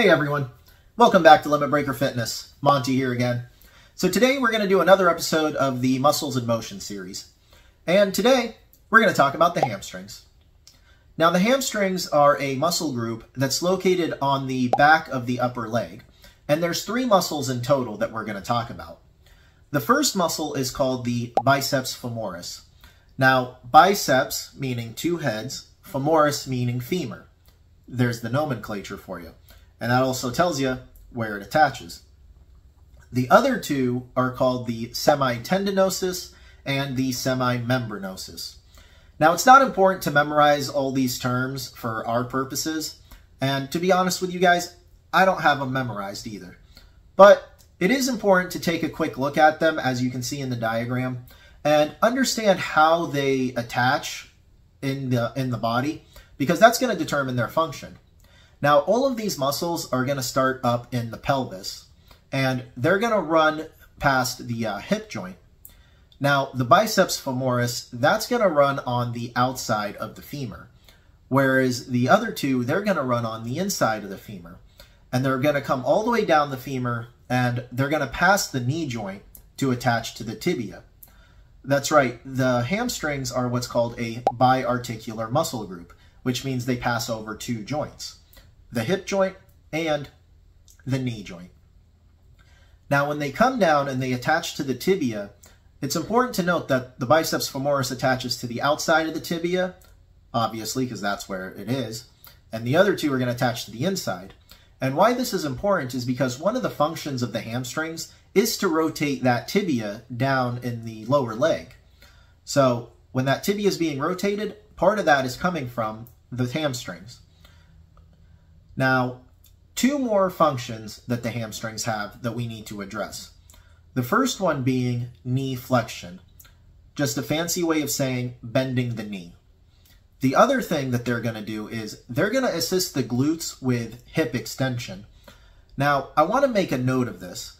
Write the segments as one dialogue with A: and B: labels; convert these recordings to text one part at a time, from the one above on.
A: Hey everyone, welcome back to Limit Breaker Fitness. Monty here again. So today we're going to do another episode of the Muscles in Motion series. And today we're going to talk about the hamstrings. Now the hamstrings are a muscle group that's located on the back of the upper leg. And there's 3 muscles in total that we're going to talk about. The first muscle is called the biceps femoris. Now biceps meaning 2 heads, femoris meaning femur. There's the nomenclature for you. And that also tells you where it attaches. The other 2 are called the semitendinosus and the semimembranosus. Now, it's not important to memorize all these terms for our purposes. And to be honest with you guys, I don't have them memorized either. But it is important to take a quick look at them, as you can see in the diagram, and understand how they attach in the body, because that's going to determine their function. Now, all of these muscles are going to start up in the pelvis, and they're going to run past the hip joint. Now, the biceps femoris, that's going to run on the outside of the femur, whereas the other 2, they're going to run on the inside of the femur, and they're going to come all the way down the femur, and they're going to pass the knee joint to attach to the tibia. That's right, the hamstrings are what's called a biarticular muscle group, which means they pass over 2 joints. The hip joint and the knee joint. Now, when they come down and they attach to the tibia, it's important to note that the biceps femoris attaches to the outside of the tibia, obviously, because that's where it is, and the other 2 are going to attach to the inside. And why this is important is because one of the functions of the hamstrings is to rotate that tibia down in the lower leg. So when that tibia is being rotated, part of that is coming from the hamstrings. Now, 2 more functions that the hamstrings have that we need to address. The first one being knee flexion, just a fancy way of saying bending the knee. The other thing that they're going to do is they're going to assist the glutes with hip extension. Now, I want to make a note of this.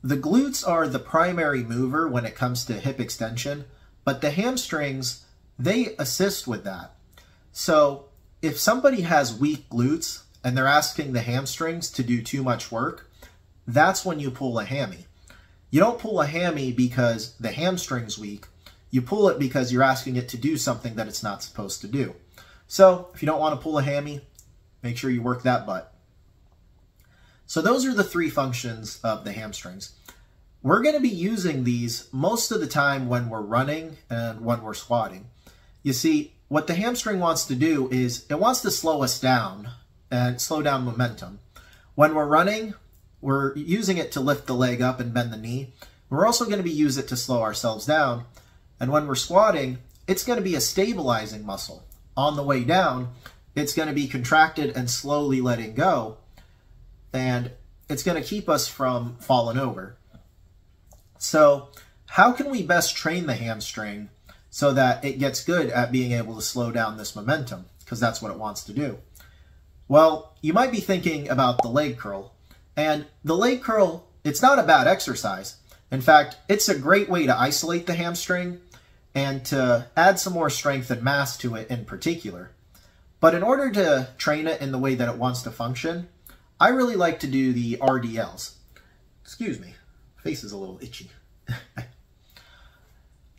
A: The glutes are the primary mover when it comes to hip extension, but the hamstrings, they assist with that. So if somebody has weak glutes, and they're asking the hamstrings to do too much work, that's when you pull a hammy. You don't pull a hammy because the hamstring's weak. You pull it because you're asking it to do something that it's not supposed to do. So if you don't want to pull a hammy, make sure you work that butt. So those are the 3 functions of the hamstrings. We're going to be using these most of the time when we're running and when we're squatting. You see, what the hamstring wants to do is it wants to slow us down and slow down momentum. When we're running, we're using it to lift the leg up and bend the knee. We're also going to use it to slow ourselves down. And when we're squatting, it's going to be a stabilizing muscle. On the way down, it's going to be contracted and slowly letting go. And it's going to keep us from falling over. So how can we best train the hamstring so that it gets good at being able to slow down this momentum? Because that's what it wants to do. Well, you might be thinking about the leg curl. And the leg curl, it's not a bad exercise. In fact, it's a great way to isolate the hamstring and to add some more strength and mass to it in particular. But in order to train it in the way that it wants to function, I really like to do the RDLs. Excuse me, face is a little itchy.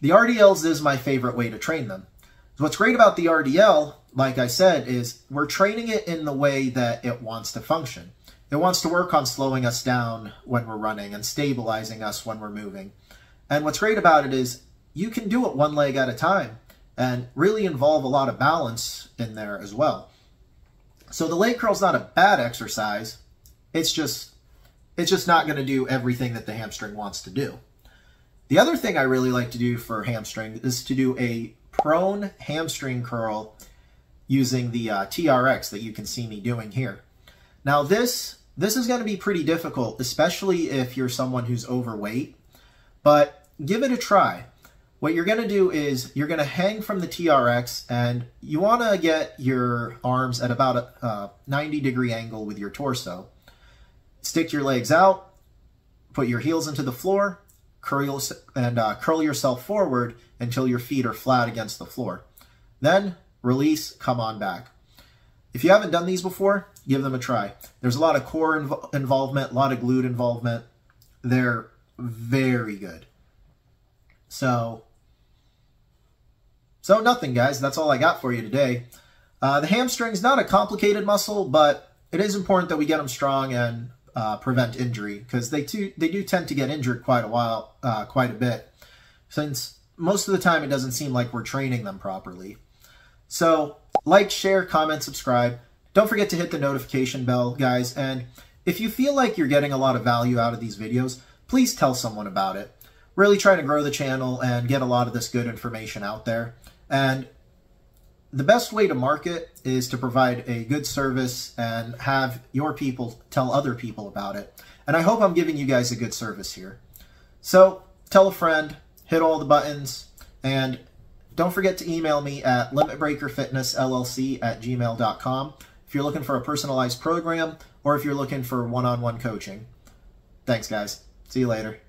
A: The RDLs is my favorite way to train them. What's great about the RDL, like I said, is we're training it in the way that it wants to function. It wants to work on slowing us down when we're running and stabilizing us when we're moving. And what's great about it is you can do it 1 leg at a time and really involve a lot of balance in there as well. So the leg curl is not a bad exercise. It's just not going to do everything that the hamstring wants to do. The other thing I really like to do for hamstring is to do a prone hamstring curl using the TRX that you can see me doing here. Now this is going to be pretty difficult, especially if you're someone who's overweight, but give it a try. What you're going to do is you're going to hang from the TRX and you want to get your arms at about a 90-degree angle with your torso. Stick your legs out, put your heels into the floor, curl yourself forward until your feet are flat against the floor. Then release, come on back. If you haven't done these before, give them a try. There's a lot of core involvement, a lot of glute involvement. They're very good. So nothing, guys. That's all I got for you today. The hamstring's not a complicated muscle, but it is important that we get them strong and prevent injury, because they do tend to get injured quite a bit, since most of the time it doesn't seem like we're training them properly. So like, share, comment, subscribe. Don't forget to hit the notification bell, guys. And if you feel like you're getting a lot of value out of these videos, please tell someone about it. Really trying to grow the channel and get a lot of this good information out there. And the best way to market is to provide a good service and have your people tell other people about it. And I hope I'm giving you guys a good service here. So tell a friend, hit all the buttons, and don't forget to email me at limitbreakerfitnessllc@gmail.com if you're looking for a personalized program or if you're looking for one-on-one coaching. Thanks, guys. See you later.